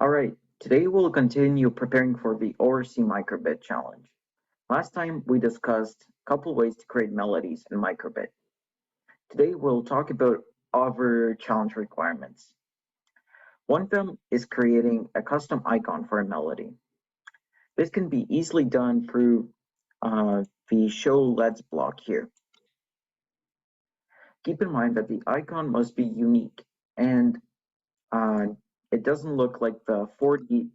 Alright, today we'll continue preparing for the ORC Microbit challenge. Last time we discussed a couple ways to create melodies in Microbit. Today we'll talk about other challenge requirements. One of them is creating a custom icon for a melody. This can be easily done through the show LEDs block here. Keep in mind that the icon must be unique and it doesn't look like the 4D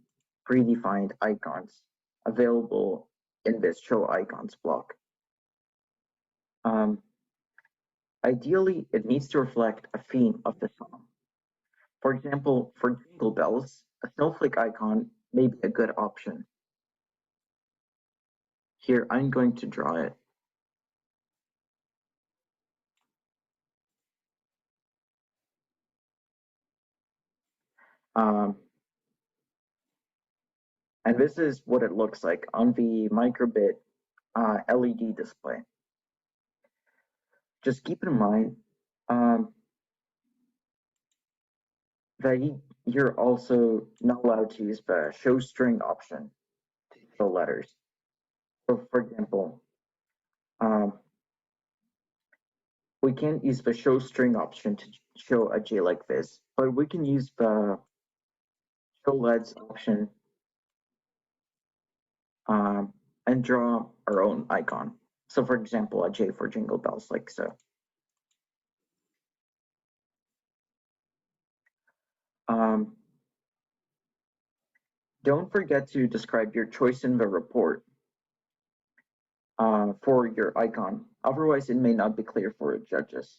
predefined icons available in this show icons block. Ideally, it needs to reflect a theme of the song. For example, for Jingle Bells, a snowflake icon may be a good option. Here, I'm going to draw it. And this is what it looks like on the Microbit LED display. Just keep in mind that you're also not allowed to use the show string option to show letters. So for example, we can't use the show string option to show a J like this, but we can use the show LEDs option and draw our own icon. So for example, a J for Jingle Bells, like so. Don't forget to describe your choice in the report for your icon. Otherwise, it may not be clear for judges.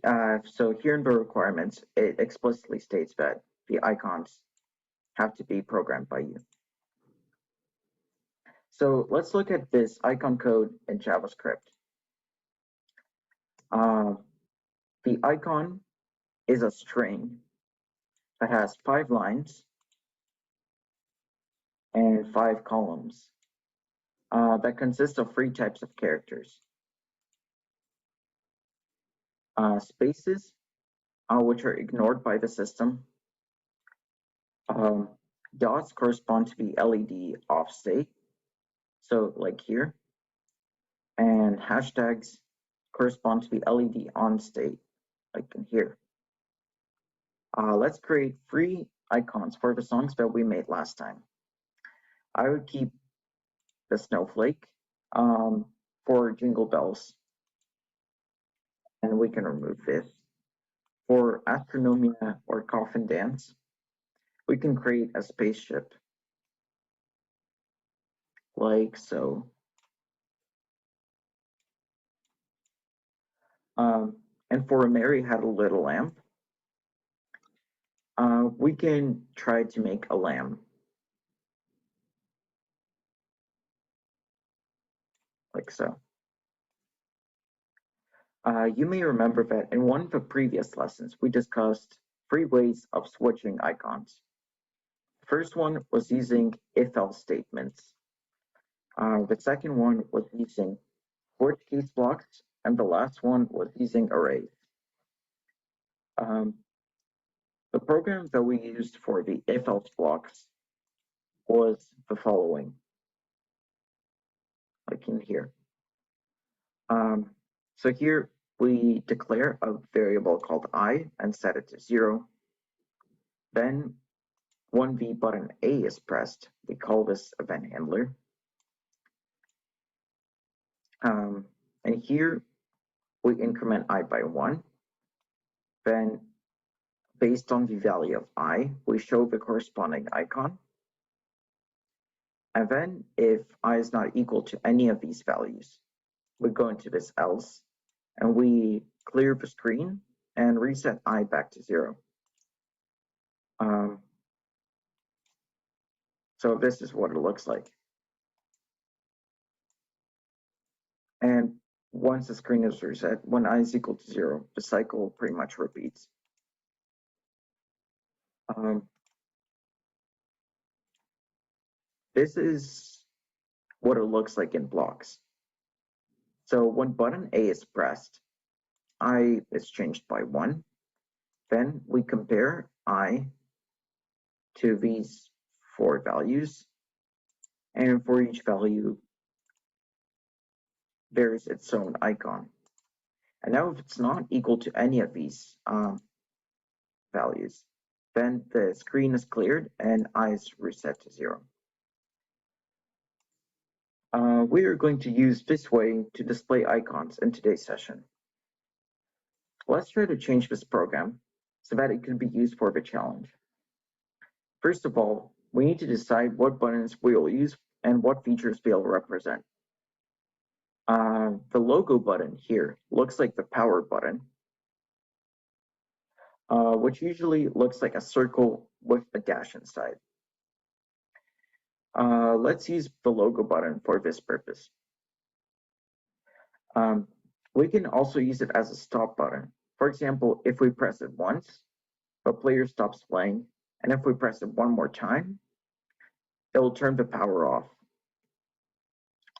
So here in the requirements, it explicitly states that the icons have to be programmed by you. So let's look at this icon code in JavaScript. The icon is a string that has 5 lines and 5 columns that consists of 3 types of characters. Spaces, which are ignored by the system. Dots correspond to the LED off state, so like here. And hashtags correspond to the LED on state, like in here. Let's create 3 icons for the songs that we made last time. I would keep the snowflake for Jingle Bells, and we can remove this. For Astronomia or Coffin Dance, we can create a spaceship, like so. And for Mary Had a Little Lamb, we can try to make a lamb, like so. You may remember that in one of the previous lessons, we discussed 3 ways of switching icons. The first one was using if-else statements. The second one was using switch case blocks, and the last one was using arrays. The program that we used for the if-else blocks was the following, like in here. So here we declare a variable called I and set it to 0. Then when the button A is pressed, we call this event handler. And here we increment I by 1. Then based on the value of I, we show the corresponding icon. And then if I is not equal to any of these values, we go into this else and we clear the screen and reset I back to 0. So this is what it looks like. And once the screen is reset, when I is equal to 0, the cycle pretty much repeats. This is what it looks like in blocks. So when button A is pressed, I is changed by 1. Then we compare I to these 4 values, and for each value, there's its own icon. And now if it's not equal to any of these values, then the screen is cleared and I is reset to 0. We are going to use this way to display icons in today's session. Let's try to change this program so that it can be used for the challenge. First of all, we need to decide what buttons we will use and what features they'll represent. The logo button here looks like the power button, which usually looks like a circle with a dash inside. Let's use the logo button for this purpose. We can also use it as a stop button. For example, if we press it once, the player stops playing, and if we press it one more time, it will turn the power off.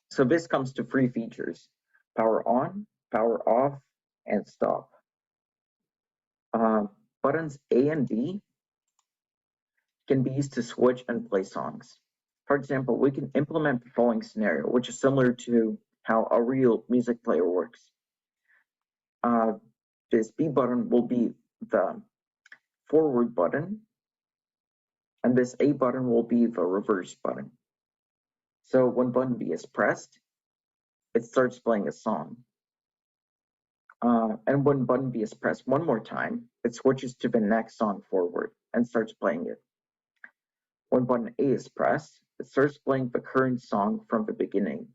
So this comes to 3 features: power on, power off, and stop. Buttons A and B can be used to switch and play songs. For example, we can implement the following scenario, which is similar to how a real music player works. This B button will be the forward button, and this A button will be the reverse button. So when button B is pressed, it starts playing a song. And when button B is pressed one more time, it switches to the next song forward and starts playing it. When button A is pressed, it starts playing the current song from the beginning.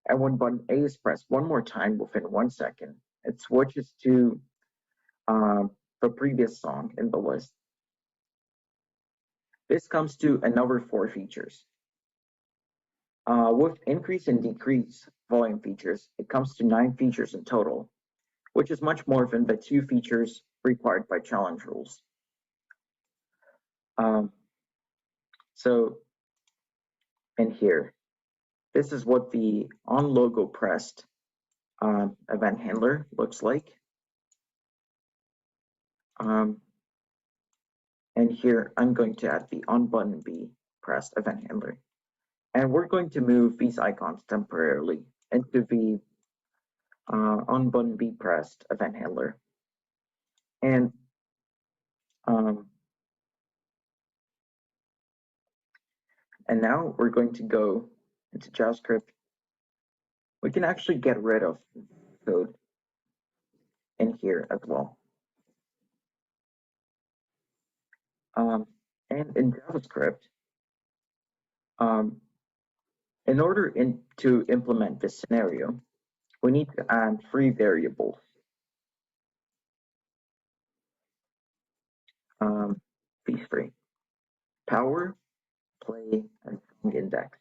And when button A is pressed one more time within 1 second, it switches to the previous song in the list. This comes to another 4 features. With increase and decrease volume features, it comes to 9 features in total, which is much more than the 2 features required by challenge rules. So in here, this is what the onLogo event handler looks like. And here I'm going to add the onButtonPressed event handler. And we're going to move these icons temporarily into the onButtonPressed event handler. And now we're going to go into JavaScript. We can actually get rid of code in here as well. And in JavaScript, in order to implement this scenario, we need to add 3 variables. These 3: power, play, and song index.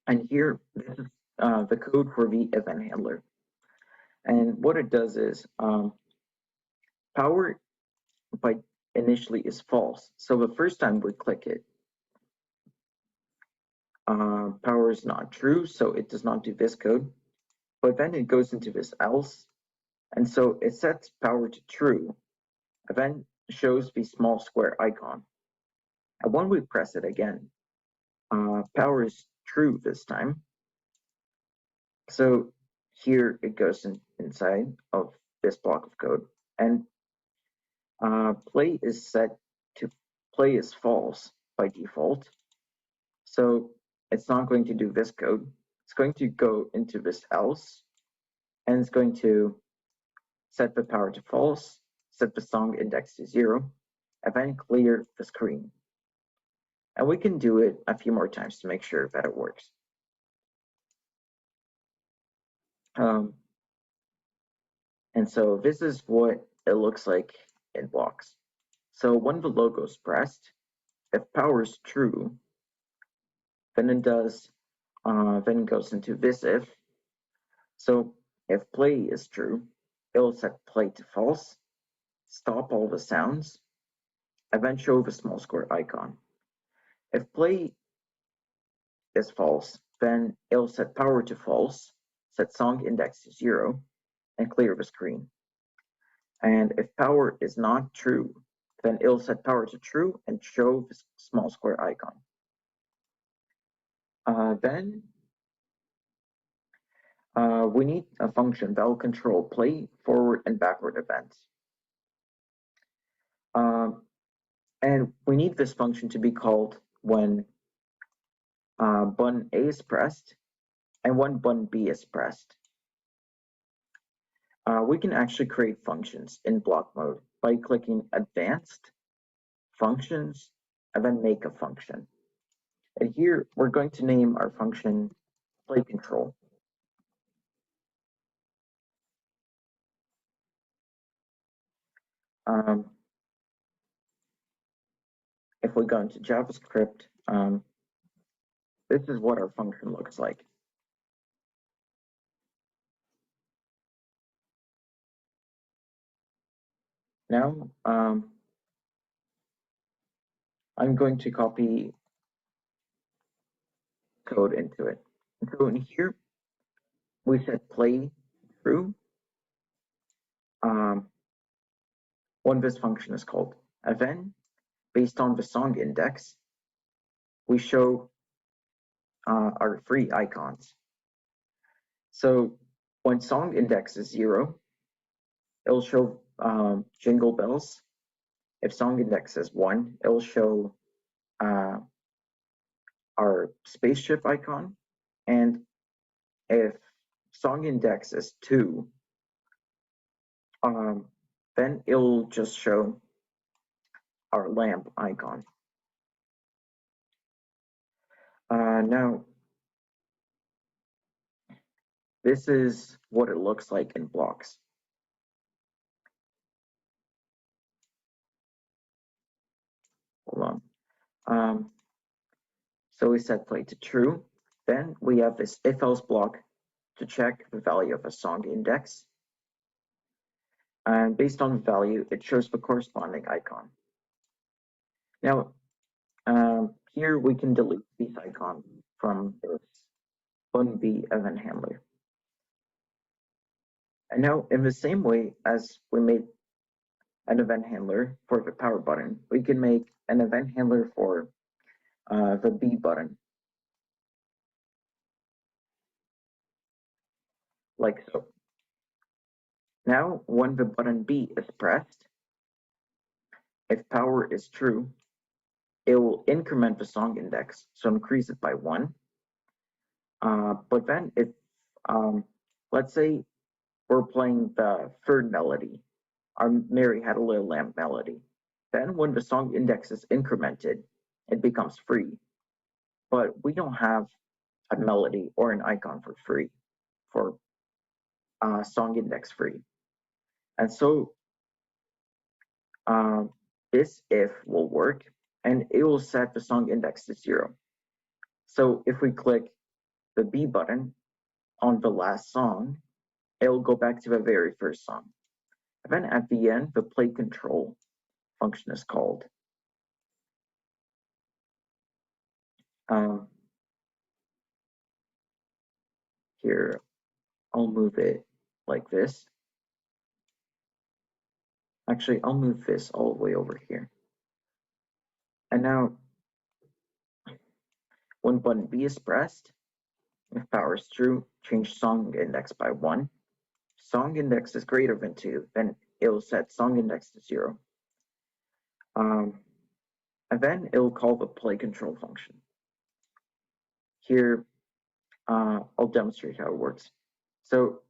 And here, this is the code for the event handler. And what it does is, power by initially is false. So the first time we click it, power is not true, so it does not do this code. But then it goes into this else, and so it sets power to true, and then shows the small square icon. And when we press it again, power is true this time. So here it goes inside of this block of code, and play is set to play is false by default. So it's not going to do this code. It's going to go into this else, and it's going to set the power to false, set the song index to 0, and then clear the screen. And we can do it a few more times to make sure that it works. And so this is what it looks like in blocks. So when the logo is pressed, if power is true, then it goes into this if. So if play is true, it will set play to false, stop all the sounds, and then show the small square icon. If play is false, then it'll set power to false, set song index to 0, and clear the screen. And if power is not true, then it'll set power to true and show the small square icon. Then we need a function that will control play, forward, and backward events. And we need this function to be called when button A is pressed and when button B is pressed. We can actually create functions in block mode by clicking Advanced, Functions, and then Make a Function. And here we're going to name our function Play Control. If we go into JavaScript, this is what our function looks like. Now, I'm going to copy code into it. And so in here, we set play true when this function is called. And then, based on the song index, we show our free icons. So when song index is 0, it'll show jingle bells. If song index is 1, it'll show our spaceship icon. And if song index is 2, then it'll just show our lamp icon. Now, this is what it looks like in blocks. Hold on. So we set play to true. Then we have this if-else block to check the value of a song index. And based on the value, it shows the corresponding icon. Now, here we can delete these icons from this button B event handler. And now, in the same way as we made an event handler for the power button, we can make an event handler for the B button, like so. Now, when the button B is pressed, if power is true, it will increment the song index, so increase it by 1. But then if, let's say we're playing the third melody, our Mary Had a Little Lamb melody, then when the song index is incremented, it becomes free. But we don't have a melody or an icon for free, for song index free. And so this if will work, and it will set the song index to 0. So if we click the B button on the last song, it will go back to the very first song. And then at the end, the play control function is called. Here, I'll move it like this. Actually, I'll move this all the way over here. And now, when button B is pressed, if power is true, change song index by 1. Song index is greater than 2, then it will set song index to 0. And then it will call the play control function. Here, I'll demonstrate how it works. So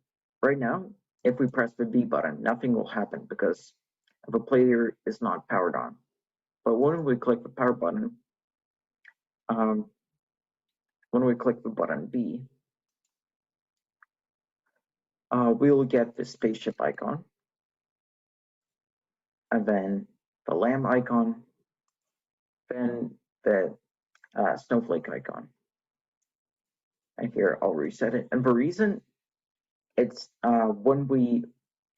right now, if we press the B button, nothing will happen because the player is not powered on. But when we click the power button, when we click the button B, we will get the spaceship icon, and then the lamb icon, then the snowflake icon. And here I'll reset it. And the reason it's when we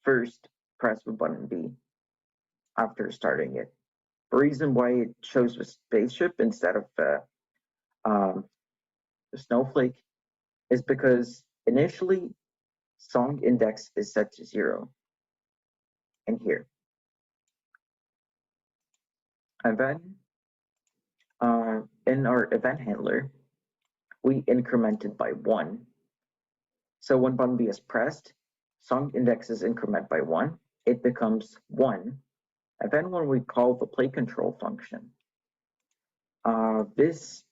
first press the button B after starting it. The reason why it shows the spaceship instead of the the snowflake, is because initially song index is set to 0 and here. And then in our event handler, we incremented by 1. So when button B is pressed, song index is incremented by 1. It becomes 1. And then when we call the play control function, this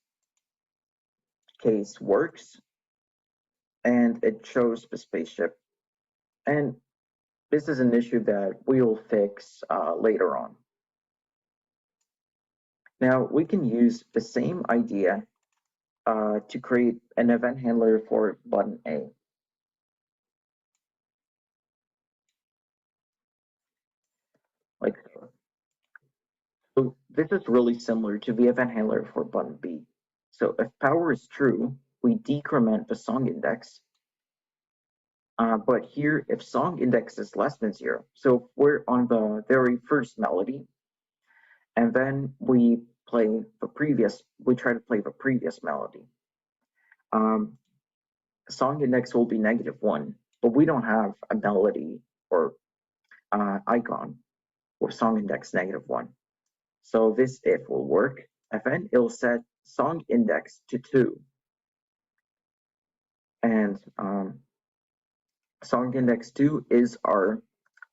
case works and it shows the spaceship. And this is an issue that we will fix later on. Now we can use the same idea to create an event handler for button A. Like so. So this is really similar to the event handler for button B. So if power is true, we decrement the song index. But here, if song index is less than 0, so we're on the very first melody, and then we try to play the previous melody. Song index will be -1, but we don't have a melody or icon with song index -1. So this if will work, and then it'll set song index to 2. And song index 2 is our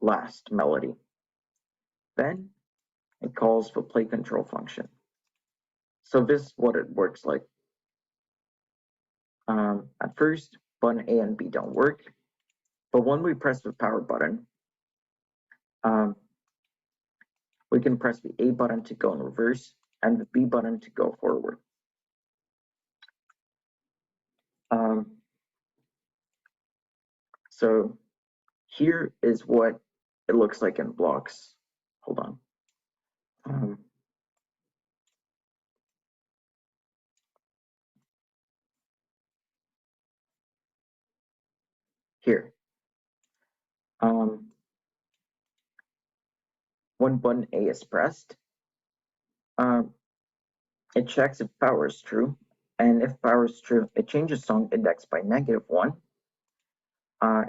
last melody. Then it calls the play control function. So this is what it works like. At first, button A and B don't work, but when we press the power button, we can press the A button to go in reverse and the B button to go forward. So here is what it looks like in blocks. Hold on. Here. When button A is pressed, it checks if power is true, and if power is true, it changes song index by -1.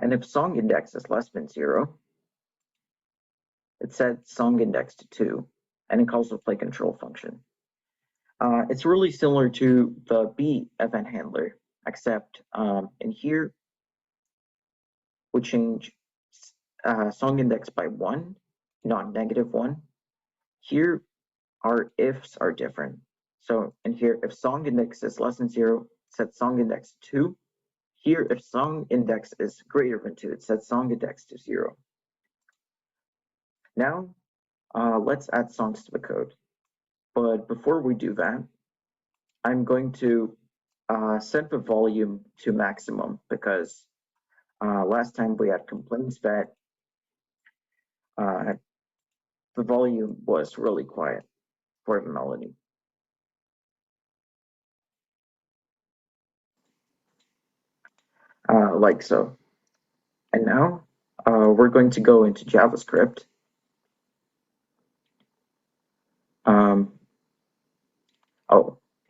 And if song index is less than 0, it sets song index to 2, and it calls the play control function. It's really similar to the B event handler, except in here, we change song index by 1, not -1. Here, our ifs are different. So in here, if song index is less than 0, set song index to 2. Here, if song index is greater than 2, it sets song index to 0. Now, let's add songs to the code. But before we do that, I'm going to set the volume to maximum because last time we had complaints that the volume was really quiet for the melody. Like so. And now we're going to go into JavaScript.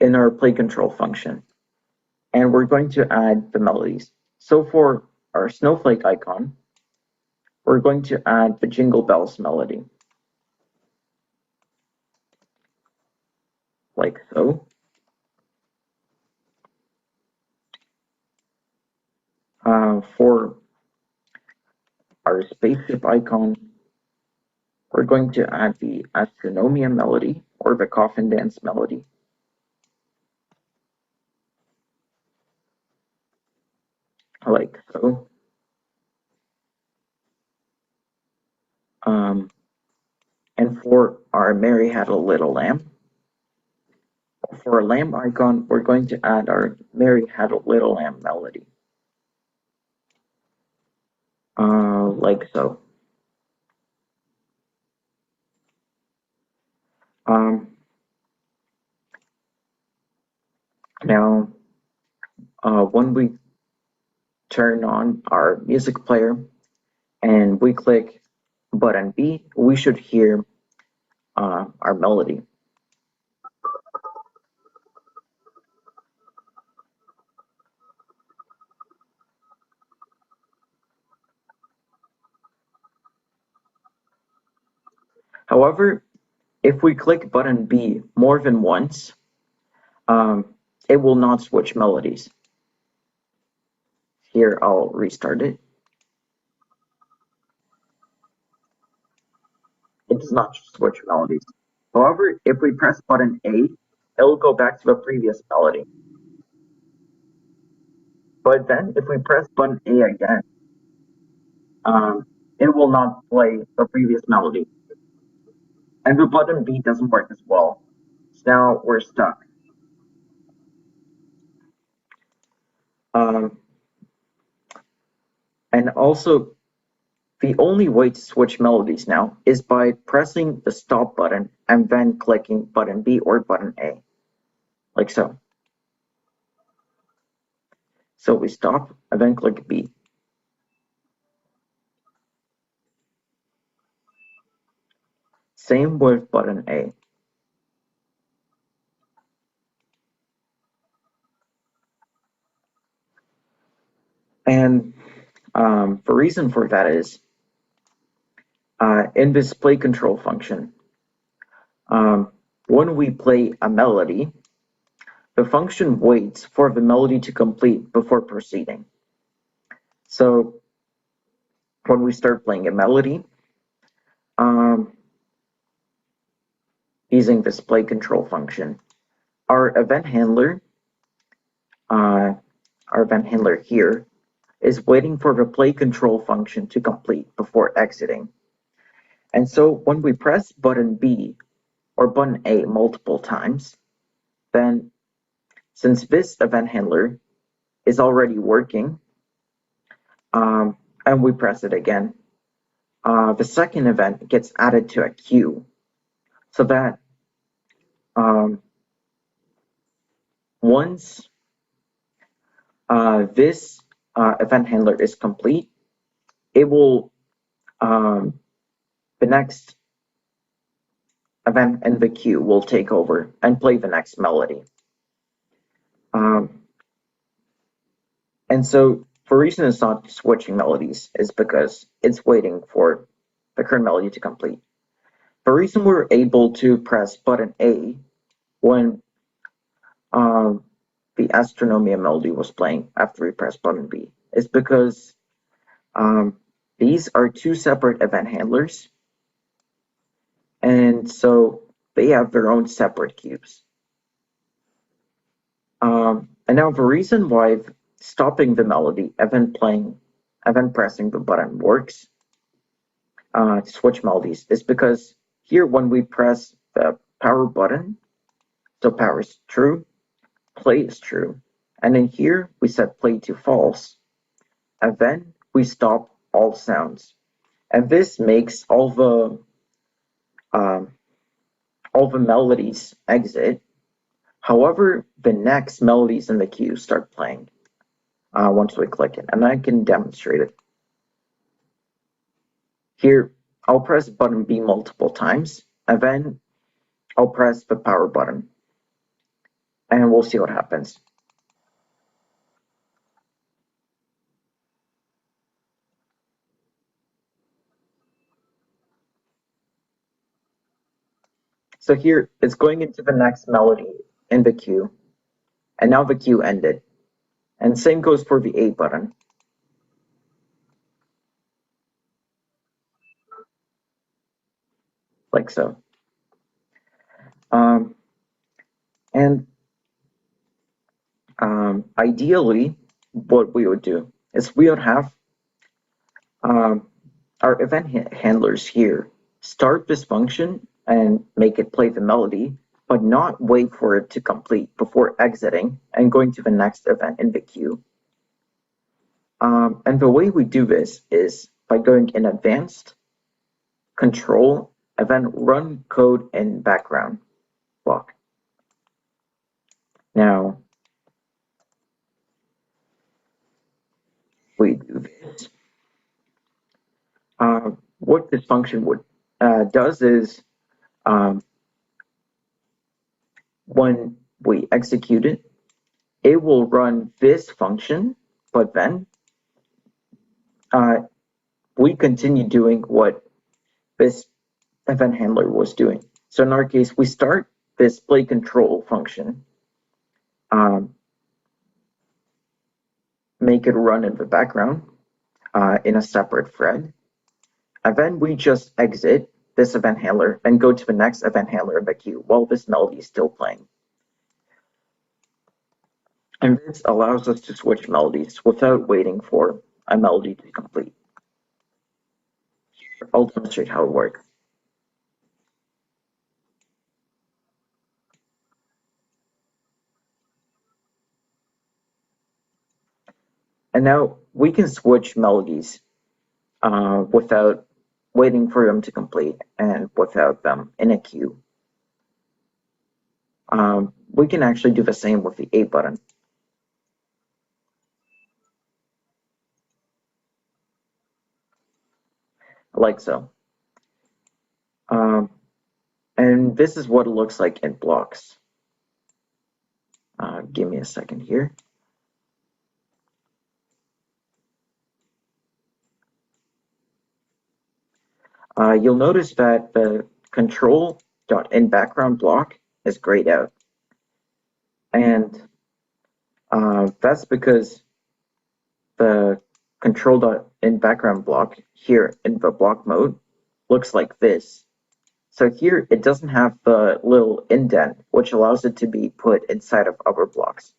In our play control function. And we're going to add the melodies. So for our snowflake icon, we're going to add the Jingle Bells melody. Like so. For our spaceship icon, we're going to add the Astronomia melody or the Coffin Dance melody. Like so. And for our Mary Had a Little Lamb, for our lamb icon, we're going to add our Mary Had a Little Lamb melody. Like so. Now, when we turn on our music player and we click button B, we should hear our melody. However, if we click button B more than once, it will not switch melodies. Here, I'll restart it. It does not switch melodies. However, if we press button A, it'll go back to the previous melody. But then if we press button A again, it will not play the previous melody. And the button B doesn't work as well. So now we're stuck. Um, and also, the only way to switch melodies now is by pressing the stop button and then clicking button B or button A, like so. So we stop and then click B. Same with button A. And the reason for that is in this play control function, when we play a melody, the function waits for the melody to complete before proceeding. So when we start playing a melody, using this play control function, our event handler here is waiting for the play control function to complete before exiting. And so when we press button B or button A multiple times, then since this event handler is already working, and we press it again, the second event gets added to a queue so that once this event handler is complete, it will, the next event in the queue will take over and play the next melody. And so the reason it's not switching melodies is because it's waiting for the current melody to complete. The reason we're able to press button A when the Astronomia melody was playing after we pressed button B is because these are two separate event handlers, and so they have their own separate queues. And now the reason why stopping the melody and then pressing the button works to switch melodies is because here when we press the power button, so power is true, play is true, and in here we set play to false, and then we stop all sounds, and this makes all the melodies exit. However, the next melodies in the queue start playing once we click it, and I can demonstrate it. Here, I'll press button B multiple times, and then I'll press the power button, and we'll see what happens. So here, it's going into the next melody in the queue, and now the queue ended. And same goes for the A button. Like so. And ideally, what we would do is we would have our event handlers here start this function and make it play the melody, but not wait for it to complete before exiting and going to the next event in the queue. And the way we do this is by going in advanced, control, and then run code in background block. Now, we do this. What this function does is when we execute it, it will run this function, but then we continue doing what this event handler was doing. So in our case, we start this play control function, make it run in the background in a separate thread, and then we just exit this event handler and go to the next event handler in the queue while this melody is still playing. And this allows us to switch melodies without waiting for a melody to complete. I'll demonstrate how it works. And now we can switch melodies without waiting for them to complete and without them in a queue. We can actually do the same with the A button. Like so. And this is what it looks like in blocks. Give me a second here. You'll notice that the control.inBackground block is grayed out. And that's because the control.inBackground block here in the block mode looks like this. So here it doesn't have the little indent, which allows it to be put inside of other blocks.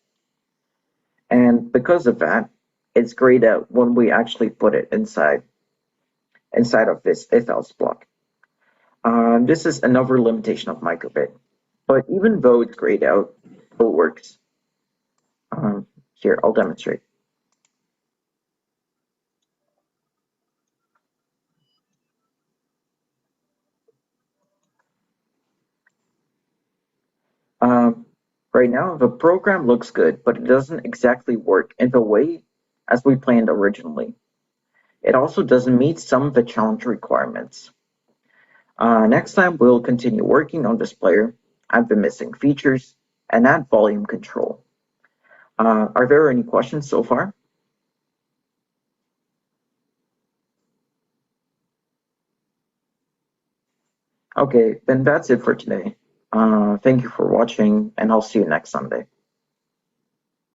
And because of that, it's grayed out when we actually put it inside of this if else block. This is another limitation of microbit, but even though it's grayed out, it works. Here, I'll demonstrate. Right now, the program looks good, but it doesn't exactly work in the way as we planned originally. It also doesn't meet some of the challenge requirements. Next time, we'll continue working on this player, add the missing features, and add volume control. Are there any questions so far? Okay, then that's it for today. Thank you for watching, and I'll see you next Sunday.